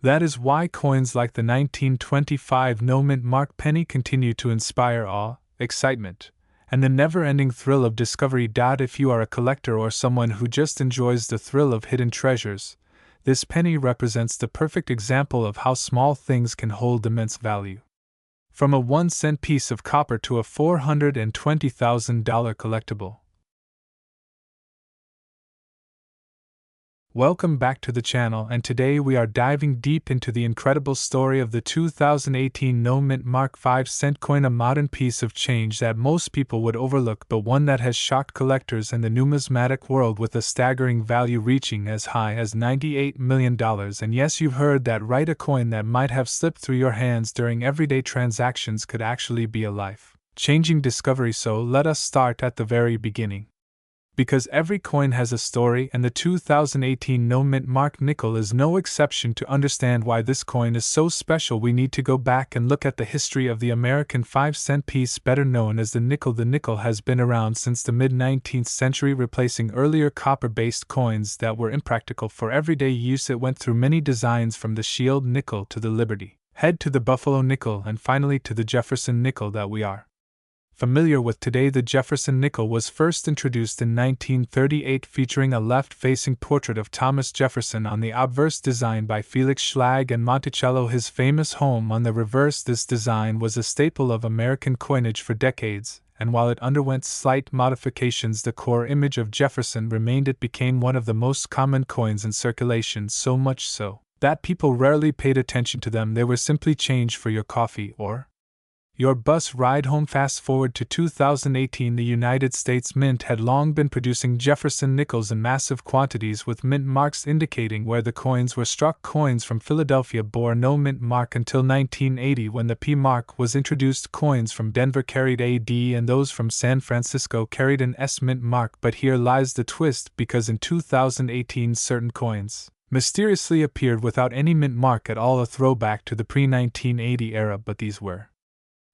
That is why coins like the 1925 no-mint mark penny continue to inspire awe, excitement, and the never-ending thrill of discovery. If you are a collector or someone who just enjoys the thrill of hidden treasures, this penny represents the perfect example of how small things can hold immense value. From a 1-cent piece of copper to a $420,000 collectible. Welcome back to the channel, and today we are diving deep into the incredible story of the 2018 no-mint mark 5-cent coin, a modern piece of change that most people would overlook, but one that has shocked collectors in the numismatic world with a staggering value reaching as high as $98 million. And yes, you've heard that right, a coin that might have slipped through your hands during everyday transactions could actually be a life-changing discovery. So let us start at the very beginning. Because every coin has a story, and the 2018 no-mint mark nickel is no exception. To understand why this coin is so special, we need to go back and look at the history of the American 5-cent piece, better known as the nickel. The nickel has been around since the mid-19th century, replacing earlier copper-based coins that were impractical for everyday use. It went through many designs, from the shield nickel to the Liberty head to the Buffalo nickel, and finally to the Jefferson nickel that we are familiar with today. The Jefferson nickel was first introduced in 1938, featuring a left-facing portrait of Thomas Jefferson on the obverse, designed by Felix Schlag and Monticello, his famous home on the reverse. This design was a staple of American coinage for decades, and while it underwent slight modifications, the core image of Jefferson remained. It became one of the most common coins in circulation, so much so that people rarely paid attention to them. They were simply change for your coffee or your bus ride home. Fast forward to 2018, the United States Mint had long been producing Jefferson nickels in massive quantities, with mint marks indicating where the coins were struck. Coins from Philadelphia bore no mint mark until 1980, when the P mark was introduced. Coins from Denver carried a D, and those from San Francisco carried an S mint mark. But here lies the twist, because in 2018 certain coins mysteriously appeared without any mint mark at all, a throwback to the pre-1980 era. But these were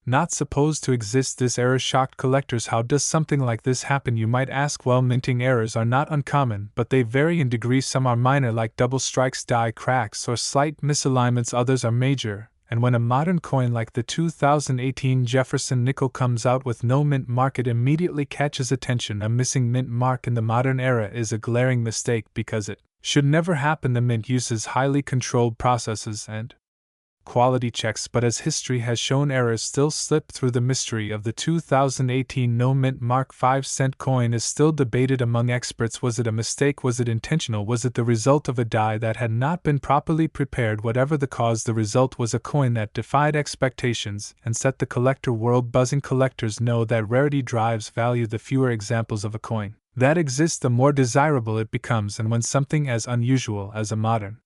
not supposed to exist. This error shocked collectors. How does something like this happen, you might ask? Well, minting errors are not uncommon, but they vary in degree. Some are minor, like double strikes, die cracks, or slight misalignments. Others are major, and when a modern coin like the 2018 Jefferson nickel comes out with no mint mark, it immediately catches attention. A missing mint mark in the modern era is a glaring mistake, because it should never happen. The mint uses highly controlled processes and quality checks, but as history has shown, errors still slip through. The mystery of the 2018 no-mint mark 5-cent coin is still debated among experts. Was it a mistake? Was it intentional? Was it the result of a die that had not been properly prepared? Whatever the cause, the result was a coin that defied expectations and set the collector world buzzing. Collectors know that rarity drives value. The fewer examples of a coin that exists, the more desirable it becomes, and when something as unusual as a modern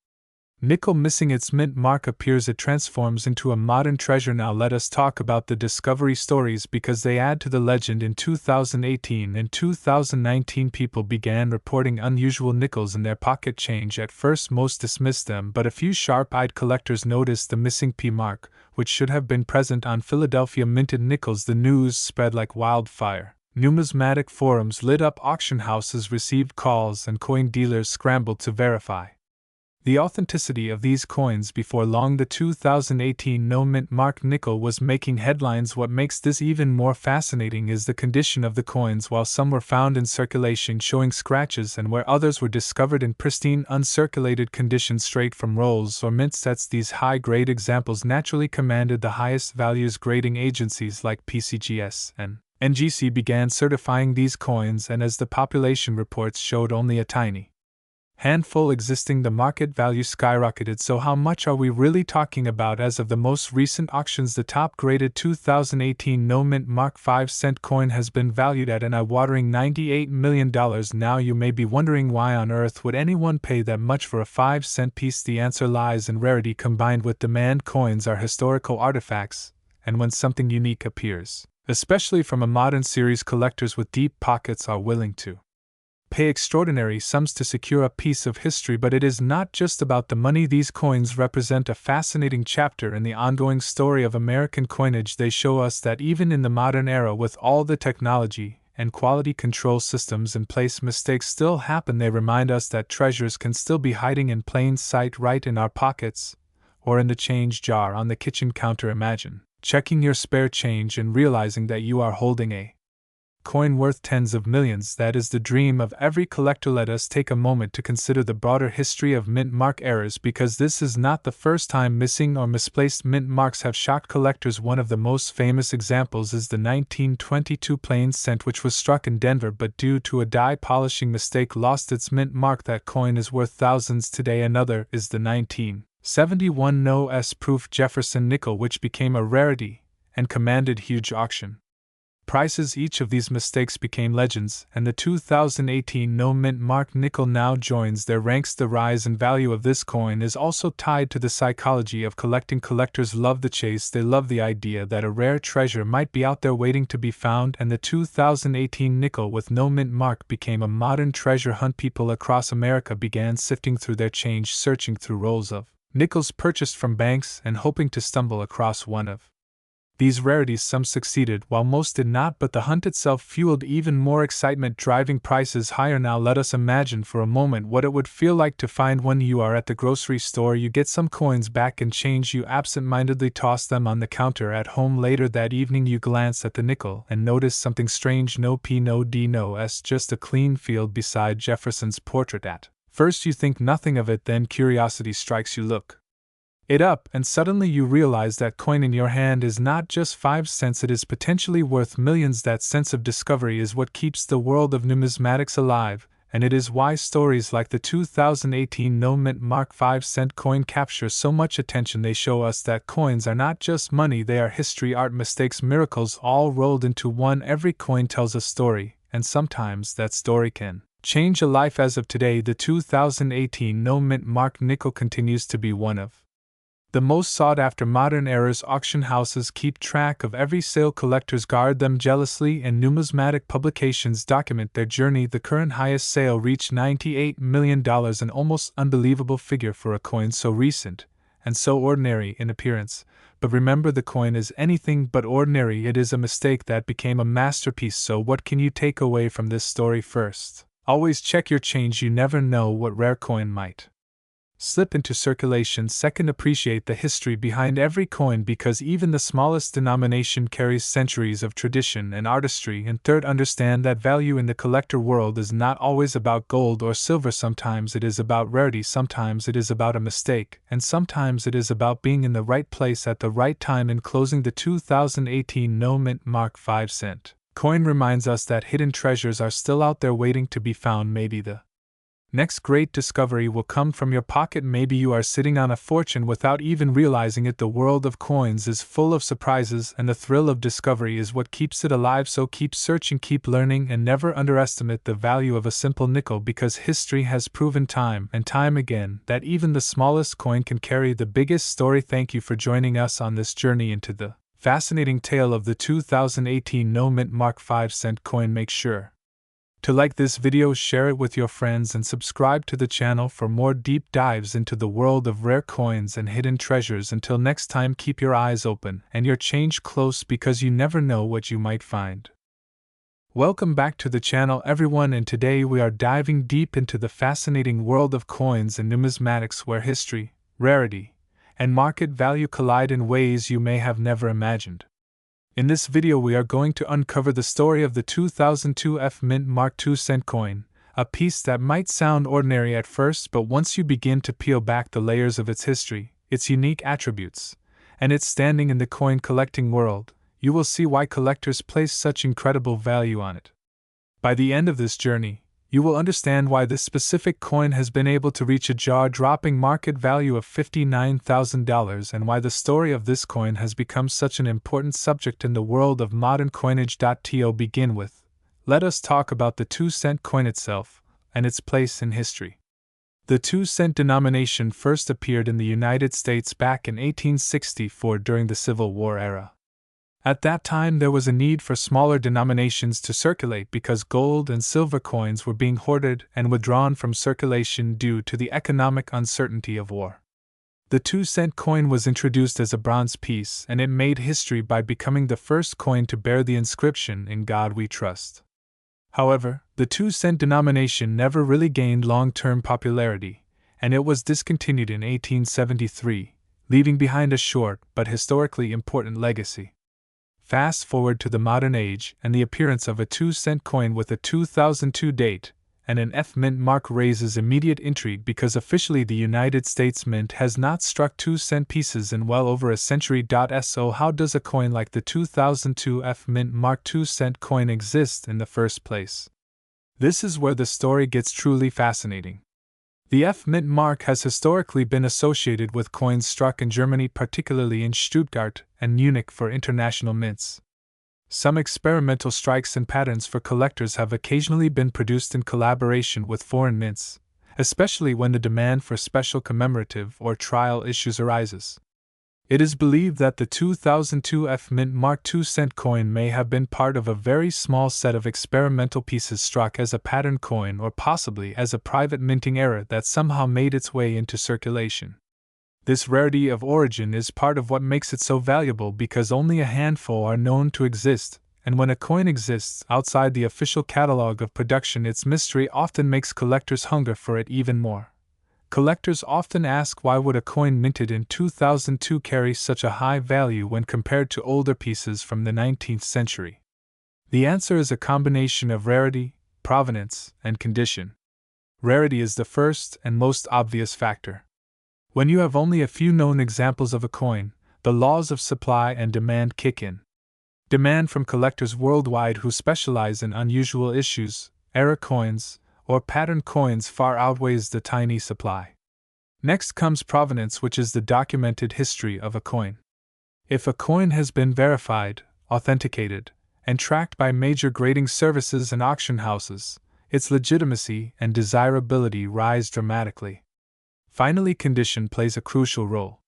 Nickel missing its mint mark appears it transforms into a modern treasure. Now let us talk about the discovery stories because they add to the legend. In 2018 and 2019 people began reporting unusual nickels in their pocket change. At first most dismissed them, but a few sharp-eyed collectors noticed the missing P mark, which should have been present on Philadelphia minted nickels. The news spread like wildfire. Numismatic forums lit up, auction houses received calls, and coin dealers scrambled to verify the authenticity of these coins. Before long, the 2018 no mint mark nickel was making headlines. What makes this even more fascinating is the condition of the coins. While some were found in circulation showing scratches, and where others were discovered in pristine, uncirculated condition straight from rolls or mint sets, these high-grade examples naturally commanded the highest values. Grading agencies like PCGS and NGC began certifying these coins, and as the population reports showed only a tiny handful existing, the market value skyrocketed. So how much are we really talking about? As of the most recent auctions, the top-graded 2018 no mint mark 5-cent coin has been valued at an eye-watering $98 million. Now you may be wondering, why on earth would anyone pay that much for a 5-cent piece? The answer lies in rarity combined with demand. Coins are historical artifacts, and when something unique appears, especially from a modern series, collectors with deep pockets are willing to pay extraordinary sums to secure a piece of history. But it is not just about the money. These coins represent a fascinating chapter in the ongoing story of American coinage. They show us that even in the modern era, with all the technology and quality control systems in place, mistakes still happen. They remind us that treasures can still be hiding in plain sight, right in our pockets or in the change jar on the kitchen counter. Imagine checking your spare change and realizing that you are holding a coin worth tens of millions. That is the dream of every collector. Let us take a moment to consider the broader history of mint mark errors, because this is not the first time missing or misplaced mint marks have shocked collectors. One of the most famous examples is the 1922 plain cent, which was struck in Denver but due to a die polishing mistake lost its mint mark. That coin is worth thousands today. Another is the 1971 no S proof Jefferson nickel, which became a rarity and commanded huge auction prices. Each of these mistakes became legends, and the 2018 no mint mark nickel now joins their ranks. The rise in value of this coin is also tied to the psychology of collecting. Collectors love the chase. They love the idea that a rare treasure might be out there waiting to be found, and the 2018 nickel with no mint mark became a modern treasure hunt. People across America began sifting through their change, searching through rolls of nickels purchased from banks and hoping to stumble across one of these rarities. Some succeeded, while most did not, but the hunt itself fueled even more excitement, driving prices higher. Now let us imagine for a moment what it would feel like to find one. You are at the grocery store, you get some coins back in change, you absent-mindedly toss them on the counter at home. Later that evening you glance at the nickel and notice something strange. No P, no D, no S, just a clean field beside Jefferson's portrait. At first you think nothing of it, then curiosity strikes you. Look it up, and suddenly you realize that coin in your hand is not just 5 cents, it is potentially worth millions. That sense of discovery is what keeps the world of numismatics alive, and it is why stories like the 2018 no mint mark 5-cent coin capture so much attention. They show us that coins are not just money, they are history, art, mistakes, miracles, all rolled into one. Every coin tells a story, and sometimes that story can change a life. As of today, the 2018 no mint mark nickel continues to be one of the most sought-after modern errors. Auction houses keep track of every sale, collectors guard them jealously, and numismatic publications document their journey. The current highest sale reached $98 million, an almost unbelievable figure for a coin so recent and so ordinary in appearance. But remember, the coin is anything but ordinary. It is a mistake that became a masterpiece. So what can you take away from this story? First, always check your change. You never know what rare coin might slip into circulation. Second, appreciate the history behind every coin, because even the smallest denomination carries centuries of tradition and artistry. And third, understand that value in the collector world is not always about gold or silver. Sometimes it is about rarity, sometimes it is about a mistake, and sometimes it is about being in the right place at the right time. In closing, the 2018 no mint mark 5-cent coin reminds us that hidden treasures are still out there waiting to be found. Maybe the Next great discovery will come from your pocket. Maybe you are sitting on a fortune without even realizing it. The world of coins is full of surprises, and the thrill of discovery is what keeps it alive. So keep searching, keep learning, and never underestimate the value of a simple nickel, because history has proven time and time again that even the smallest coin can carry the biggest story. Thank you for joining us on this journey into the fascinating tale of the 2018 no mint mark 5-cent coin. Make sure to like this video, share it with your friends, and subscribe to the channel for more deep dives into the world of rare coins and hidden treasures. Until next time, keep your eyes open and your change close, because you never know what you might find. Welcome back to the channel, everyone, and today we are diving deep into the fascinating world of coins and numismatics, where history, rarity, and market value collide in ways you may have never imagined. In this video we are going to uncover the story of the 2002 F Mint Mark 2-cent coin, a piece that might sound ordinary at first, but once you begin to peel back the layers of its history, its unique attributes, and its standing in the coin collecting world, you will see why collectors place such incredible value on it. By the end of this journey, you will understand why this specific coin has been able to reach a jaw-dropping market value of $59,000 and why the story of this coin has become such an important subject in the world of modern coinage. To begin with, let us talk about the 2-cent coin itself and its place in history. The 2-cent denomination first appeared in the United States back in 1864 during the Civil War era. At that time, there was a need for smaller denominations to circulate because gold and silver coins were being hoarded and withdrawn from circulation due to the economic uncertainty of war. The 2-cent coin was introduced as a bronze piece, and it made history by becoming the first coin to bear the inscription "In God We Trust." However, the 2-cent denomination never really gained long-term popularity, and it was discontinued in 1873, leaving behind a short but historically important legacy. Fast forward to the modern age, and the appearance of a 2-cent coin with a 2002 date and an F Mint mark raises immediate intrigue, because officially the United States Mint has not struck 2-cent pieces in well over a century. So how does a coin like the 2002 F Mint mark 2-cent coin exist in the first place? This is where the story gets truly fascinating. The F Mint mark has historically been associated with coins struck in Germany, particularly in Stuttgart and Munich, for international mints. Some experimental strikes and patterns for collectors have occasionally been produced in collaboration with foreign mints, especially when the demand for special commemorative or trial issues arises. It is believed that the 2002 F Mint mark 2-cent coin may have been part of a very small set of experimental pieces struck as a pattern coin, or possibly as a private minting error that somehow made its way into circulation. This rarity of origin is part of what makes it so valuable, because only a handful are known to exist, and when a coin exists outside the official catalog of production, its mystery often makes collectors hunger for it even more. Collectors often ask, why would a coin minted in 2002 carry such a high value when compared to older pieces from the 19th century? The answer is a combination of rarity, provenance, and condition. Rarity is the first and most obvious factor. When you have only a few known examples of a coin, the laws of supply and demand kick in. Demand from collectors worldwide who specialize in unusual issues, error coins, or pattern coins far outweighs the tiny supply. Next comes provenance, which is the documented history of a coin. If a coin has been verified, authenticated, and tracked by major grading services and auction houses, its legitimacy and desirability rise dramatically. Finally, condition plays a crucial role.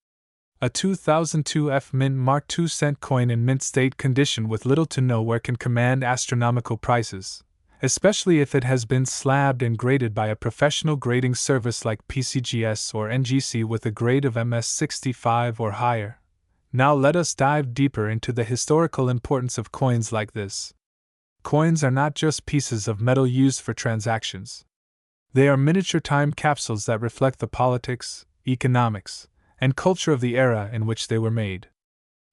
A 2002 F Mint mark 2-cent coin in mint state condition with little to no wear can command astronomical prices, especially if it has been slabbed and graded by a professional grading service like PCGS or NGC with a grade of MS65 or higher. Now let us dive deeper into the historical importance of coins like this. Coins are not just pieces of metal used for transactions. They are miniature time capsules that reflect the politics, economics, and culture of the era in which they were made.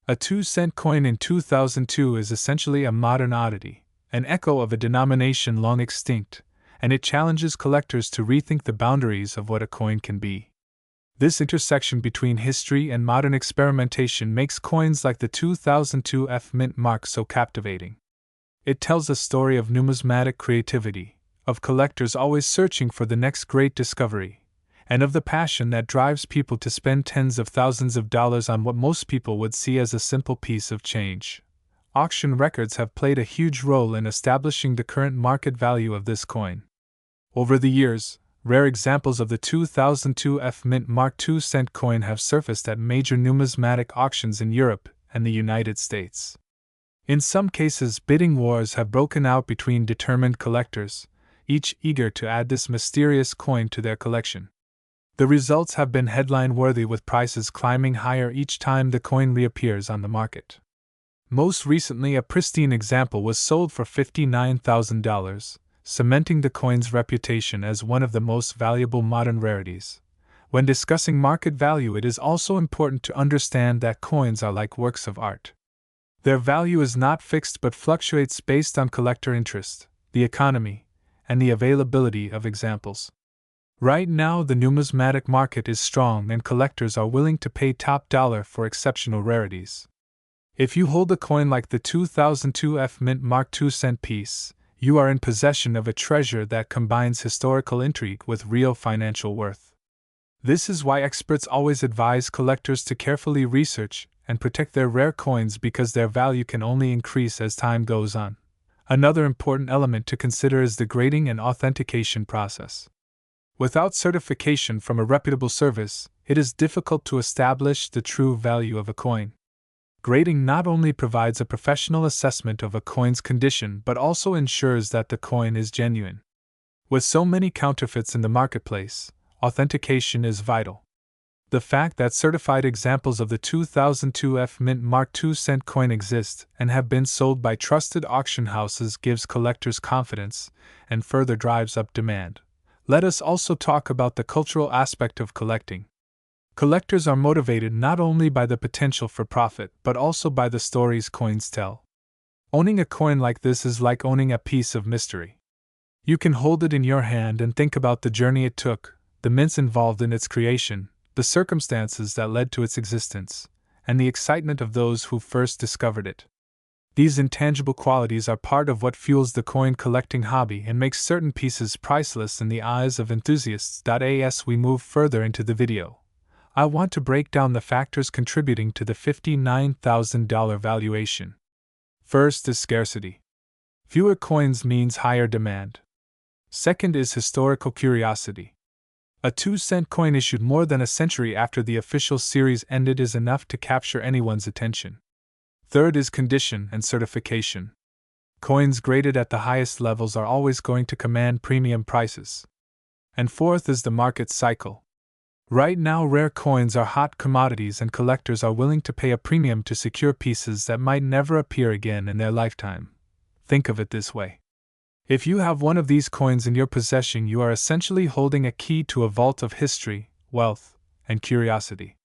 A 2-cent coin in 2002 is essentially a modern oddity, an echo of a denomination long extinct, and it challenges collectors to rethink the boundaries of what a coin can be. This intersection between history and modern experimentation makes coins like the 2002 F Mint mark so captivating. It tells a story of numismatic creativity, of collectors always searching for the next great discovery, and of the passion that drives people to spend tens of thousands of dollars on what most people would see as a simple piece of change. Auction records have played a huge role in establishing the current market value of this coin. Over the years, rare examples of the 2002 F Mint Mark II cent coin have surfaced at major numismatic auctions in Europe and the United States. In some cases, bidding wars have broken out between determined collectors, each eager to add this mysterious coin to their collection. The results have been headline-worthy, with prices climbing higher each time the coin reappears on the market. Most recently, a pristine example was sold for $59,000, cementing the coin's reputation as one of the most valuable modern rarities. When discussing market value, it is also important to understand that coins are like works of art. Their value is not fixed but fluctuates based on collector interest, the economy, and the availability of examples. Right now, the numismatic market is strong and collectors are willing to pay top dollar for exceptional rarities. If you hold a coin like the 2002 F Mint Mark II cent piece, you are in possession of a treasure that combines historical intrigue with real financial worth. This is why experts always advise collectors to carefully research and protect their rare coins, because their value can only increase as time goes on. Another important element to consider is the grading and authentication process. Without certification from a reputable service, it is difficult to establish the true value of a coin. Grading not only provides a professional assessment of a coin's condition but also ensures that the coin is genuine. With so many counterfeits in the marketplace, authentication is vital. The fact that certified examples of the 2002 F Mint Mark II cent coin exist and have been sold by trusted auction houses gives collectors confidence and further drives up demand. Let us also talk about the cultural aspect of collecting. Collectors are motivated not only by the potential for profit but also by the stories coins tell. Owning a coin like this is like owning a piece of mystery. You can hold it in your hand and think about the journey it took, the mints involved in its creation, the circumstances that led to its existence, and the excitement of those who first discovered it. These intangible qualities are part of what fuels the coin collecting hobby and makes certain pieces priceless in the eyes of enthusiasts. As we move further into the video, I want to break down the factors contributing to the $59,000 valuation. First is scarcity. Fewer coins means higher demand. Second is historical curiosity. A 2-cent coin issued more than a century after the official series ended is enough to capture anyone's attention. Third is condition and certification. Coins graded at the highest levels are always going to command premium prices. And fourth is the market cycle. Right now, rare coins are hot commodities and collectors are willing to pay a premium to secure pieces that might never appear again in their lifetime. Think of it this way. If you have one of these coins in your possession, you are essentially holding a key to a vault of history, wealth, and curiosity.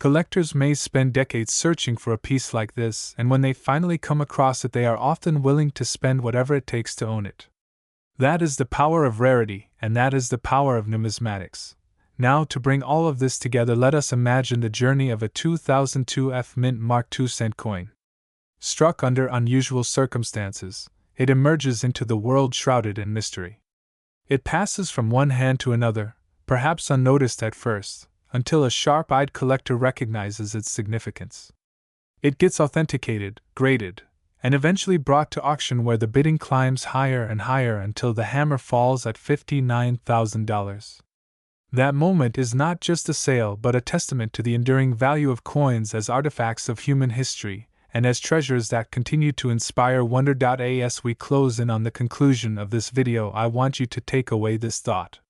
Collectors may spend decades searching for a piece like this, and when they finally come across it, they are often willing to spend whatever it takes to own it. That is the power of rarity, and that is the power of numismatics. Now, to bring all of this together, let us imagine the journey of a 2002 F Mint Mark II cent coin. Struck under unusual circumstances, it emerges into the world shrouded in mystery. It passes from one hand to another, perhaps unnoticed at first, until a sharp-eyed collector recognizes its significance. It gets authenticated, graded, and eventually brought to auction, where the bidding climbs higher and higher until the hammer falls at $59,000. That moment is not just a sale but a testament to the enduring value of coins as artifacts of human history and as treasures that continue to inspire wonder. As we close in on the conclusion of this video, I want you to take away this thought.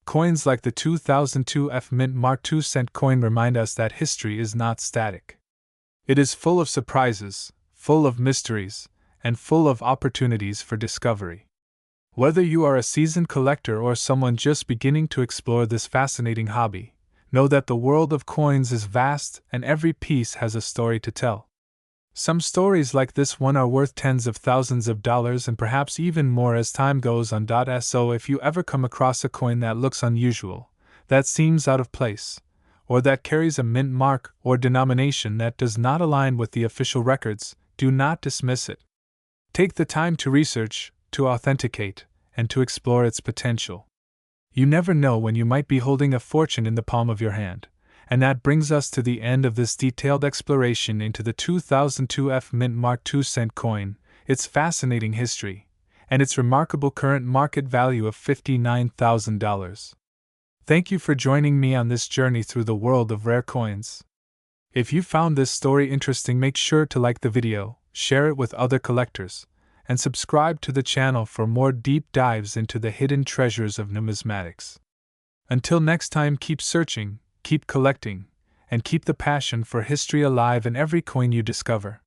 Coins like the 2002 F Mint Mark II cent coin remind us that history is not static. It is full of surprises, full of mysteries, and full of opportunities for discovery. Whether you are a seasoned collector or someone just beginning to explore this fascinating hobby, know that the world of coins is vast and every piece has a story to tell. Some stories like this one are worth tens of thousands of dollars and perhaps even more as time goes on. So if you ever come across a coin that looks unusual, that seems out of place, or that carries a mint mark or denomination that does not align with the official records, do not dismiss it. Take the time to research, to authenticate, and to explore its potential. You never know when you might be holding a fortune in the palm of your hand. And that brings us to the end of this detailed exploration into the 2002 F Mint Mark 2-cent coin, its fascinating history, and its remarkable current market value of $59,000. Thank you for joining me on this journey through the world of rare coins. If you found this story interesting, make sure to like the video, share it with other collectors, and subscribe to the channel for more deep dives into the hidden treasures of numismatics. Until next time, keep searching, keep collecting, and keep the passion for history alive in every coin you discover.